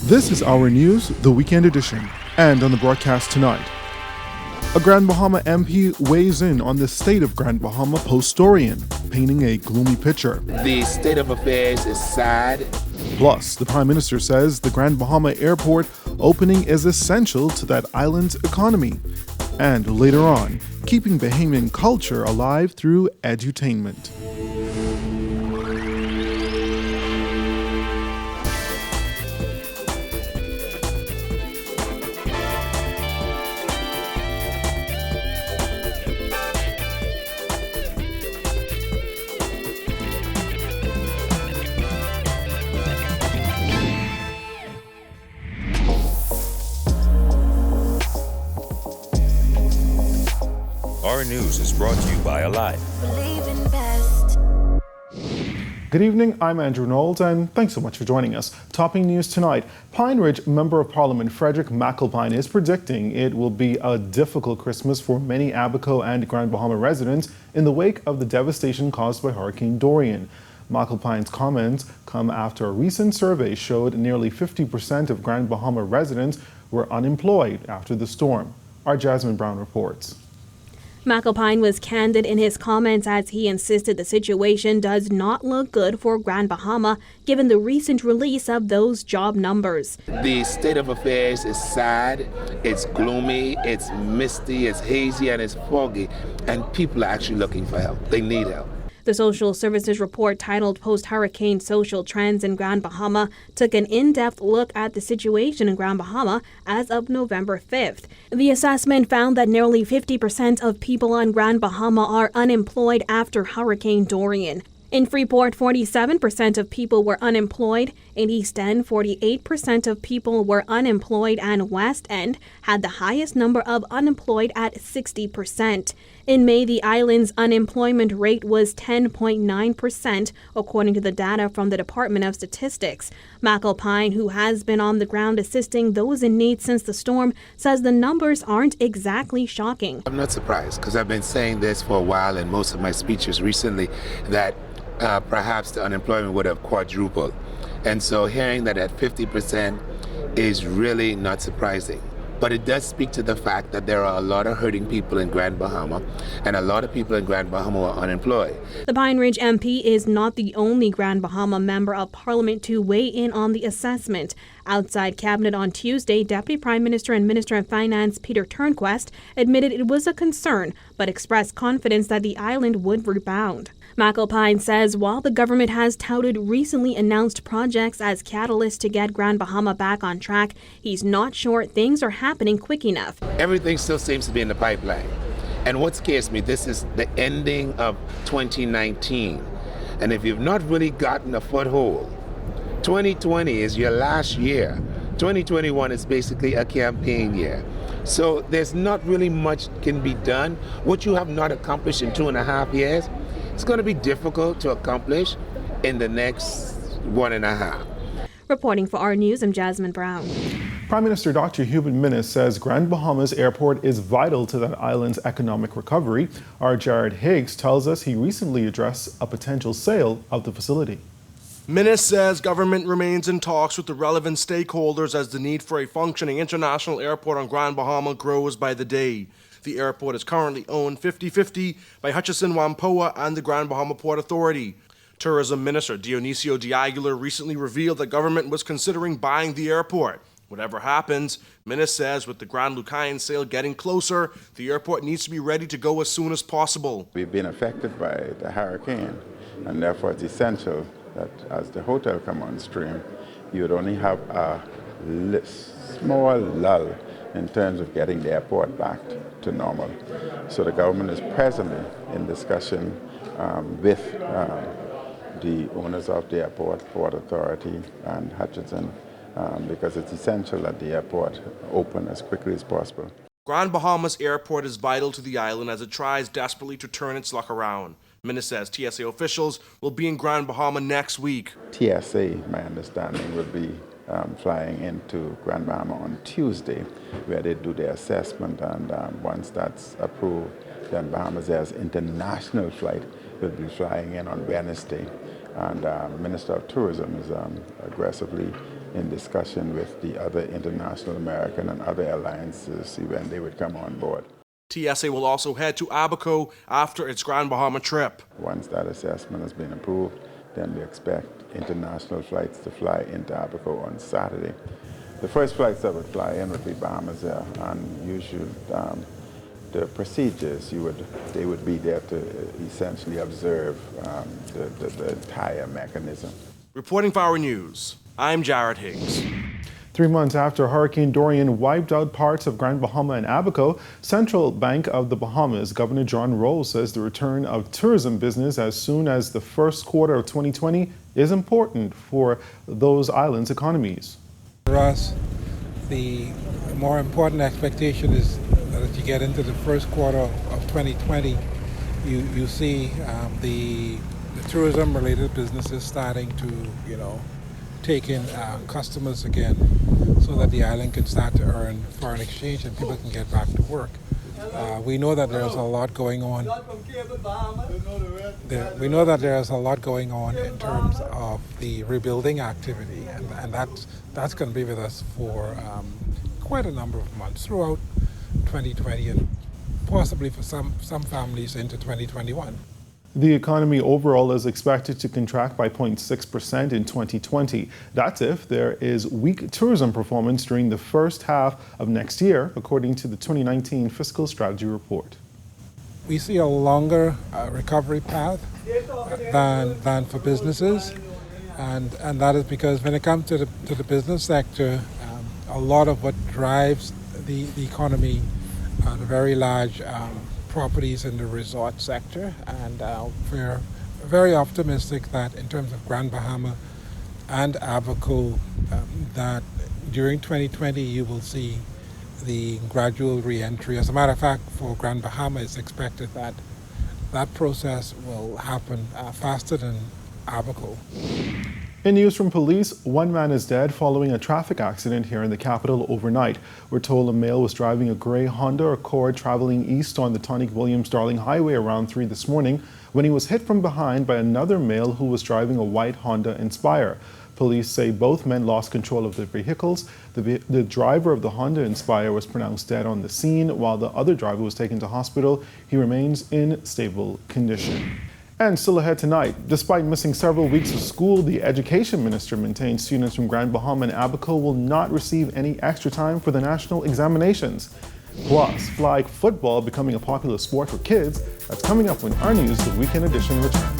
This is Our News, the weekend edition, and on the broadcast tonight. A Grand Bahama MP weighs in on the state of Grand Bahama post-Dorian, painting a gloomy picture. The state of affairs is sad. Plus, the Prime Minister says the Grand Bahama Airport opening is essential to that island's economy. And later on, keeping Bahamian culture alive through edutainment. Our News is brought to you by Alive. Good evening, I'm Andrew Knowles, and thanks so much for joining us. Topping news tonight, Pine Ridge Member of Parliament Frederick McAlpine is predicting it will be a difficult Christmas for many Abaco and Grand Bahama residents in the wake of the devastation caused by Hurricane Dorian. McAlpine's comments come after a recent survey showed nearly 50% of Grand Bahama residents were unemployed after the storm. Our Jasmine Brown reports. McAlpine was candid in his comments as he insisted the situation does not look good for Grand Bahama given the recent release of those job numbers. The state of affairs is sad, it's gloomy, it's misty, it's hazy, and it's foggy, and people are actually looking for help. They need help. The Social Services report titled Post-Hurricane Social Trends in Grand Bahama took an in-depth look at the situation in Grand Bahama as of November 5th. The assessment found that nearly 50% of people on Grand Bahama are unemployed after Hurricane Dorian. In Freeport, 47% of people were unemployed. In East End, 48% of people were unemployed, and West End had the highest number of unemployed at 60%. In May, the island's unemployment rate was 10.9%, according to the data from the Department of Statistics. McAlpine, who has been on the ground assisting those in need since the storm, says the numbers aren't exactly shocking. I'm not surprised because I've been saying this for a while in most of my speeches recently that perhaps the unemployment would have quadrupled. And so hearing that at 50% is really not surprising. But it does speak to the fact that there are a lot of hurting people in Grand Bahama, and a lot of people in Grand Bahama are unemployed. The Pine Ridge MP is not the only Grand Bahama Member of Parliament to weigh in on the assessment. Outside Cabinet on Tuesday, Deputy Prime Minister and Minister of Finance Peter Turnquest admitted it was a concern, but expressed confidence that the island would rebound. McAlpine says while the government has touted recently announced projects as catalysts to get Grand Bahama back on track, he's not sure things are happening quick enough. Everything still seems to be in the pipeline. And what scares me, this is the ending of 2019. And if you've not really gotten a foothold, 2020 is your last year. 2021 is basically a campaign year. So there's not really much can be done. What you have not accomplished in 2.5 years, it's going to be difficult to accomplish in the next 1.5. Reporting for Our News, I'm Jasmine Brown. Prime Minister Dr. Hubert Minnis says Grand Bahama's airport is vital to that island's economic recovery. Our Jared Higgs tells us he recently addressed a potential sale of the facility. Minnis says government remains in talks with the relevant stakeholders as the need for a functioning international airport on Grand Bahama grows by the day. The airport is currently owned 50-50 by Hutchison Whampoa and the Grand Bahama Port Authority. Tourism Minister Dionisio de Aguilar recently revealed that government was considering buying the airport. Whatever happens, Minnis says with the Grand Lucayan sale getting closer, the airport needs to be ready to go as soon as possible. We've been affected by the hurricane, and therefore it's essential that as the hotel come on stream, you would only have a small lull in terms of getting the airport back to normal. So the government is presently in discussion with the owners of the airport, Port Authority and Hutchison, because it's essential that the airport open as quickly as possible. Grand Bahama's airport is vital to the island as it tries desperately to turn its luck around. Minnis says TSA officials will be in Grand Bahama next week. TSA, my understanding, will be flying into Grand Bahama on Tuesday, where they do their assessment, and once that's approved, then Bahamas Air's international flight will be flying in on Wednesday. And Minister of Tourism is aggressively in discussion with the other international American and other alliances to see when they would come on board. TSA will also head to Abaco after its Grand Bahama trip. Once that assessment has been approved, then we expect international flights to fly into Abaco on Saturday. The first flights that would fly in would be Bahamas Air, and usually the procedures, they would be there to essentially observe the entire mechanism. Reporting for Our News, I'm Jared Higgs. 3 months after Hurricane Dorian wiped out parts of Grand Bahama and Abaco, Central Bank of the Bahamas Governor John Roll says the return of tourism business as soon as the first quarter of 2020 is important for those islands' economies. For us, the more important expectation is that as you get into the first quarter of 2020, you see the tourism-related businesses starting to, take in customers again, so that the island can start to earn foreign exchange and people can get back to work. We know that there's a lot going on. We know that there's a lot going on in terms of the rebuilding activity, and that's going to be with us for quite a number of months throughout 2020 and possibly for some families into 2021. The economy overall is expected to contract by 0.6% in 2020. That's if there is weak tourism performance during the first half of next year, according to the 2019 Fiscal Strategy Report. We see a longer recovery path than for businesses, and that is because when it comes to the business sector, a lot of what drives the economy are the very large properties in the resort sector, and we're very optimistic that in terms of Grand Bahama and Abaco, that during 2020 you will see the gradual re-entry. As a matter of fact, for Grand Bahama, it's expected that that process will happen faster than Abaco. In news from police, one man is dead following a traffic accident here in the capital overnight. We're told a male was driving a gray Honda Accord traveling east on the Tonic-Williams-Darling Highway around 3 this morning when he was hit from behind by another male who was driving a white Honda Inspire. Police say both men lost control of their vehicles. The driver of the Honda Inspire was pronounced dead on the scene, while the other driver was taken to hospital. He remains in stable condition. And still ahead tonight, despite missing several weeks of school, the Education Minister maintains students from Grand Bahama and Abaco will not receive any extra time for the national examinations. Plus, flag football becoming a popular sport for kids. That's coming up when Our News, the Weekend Edition, returns.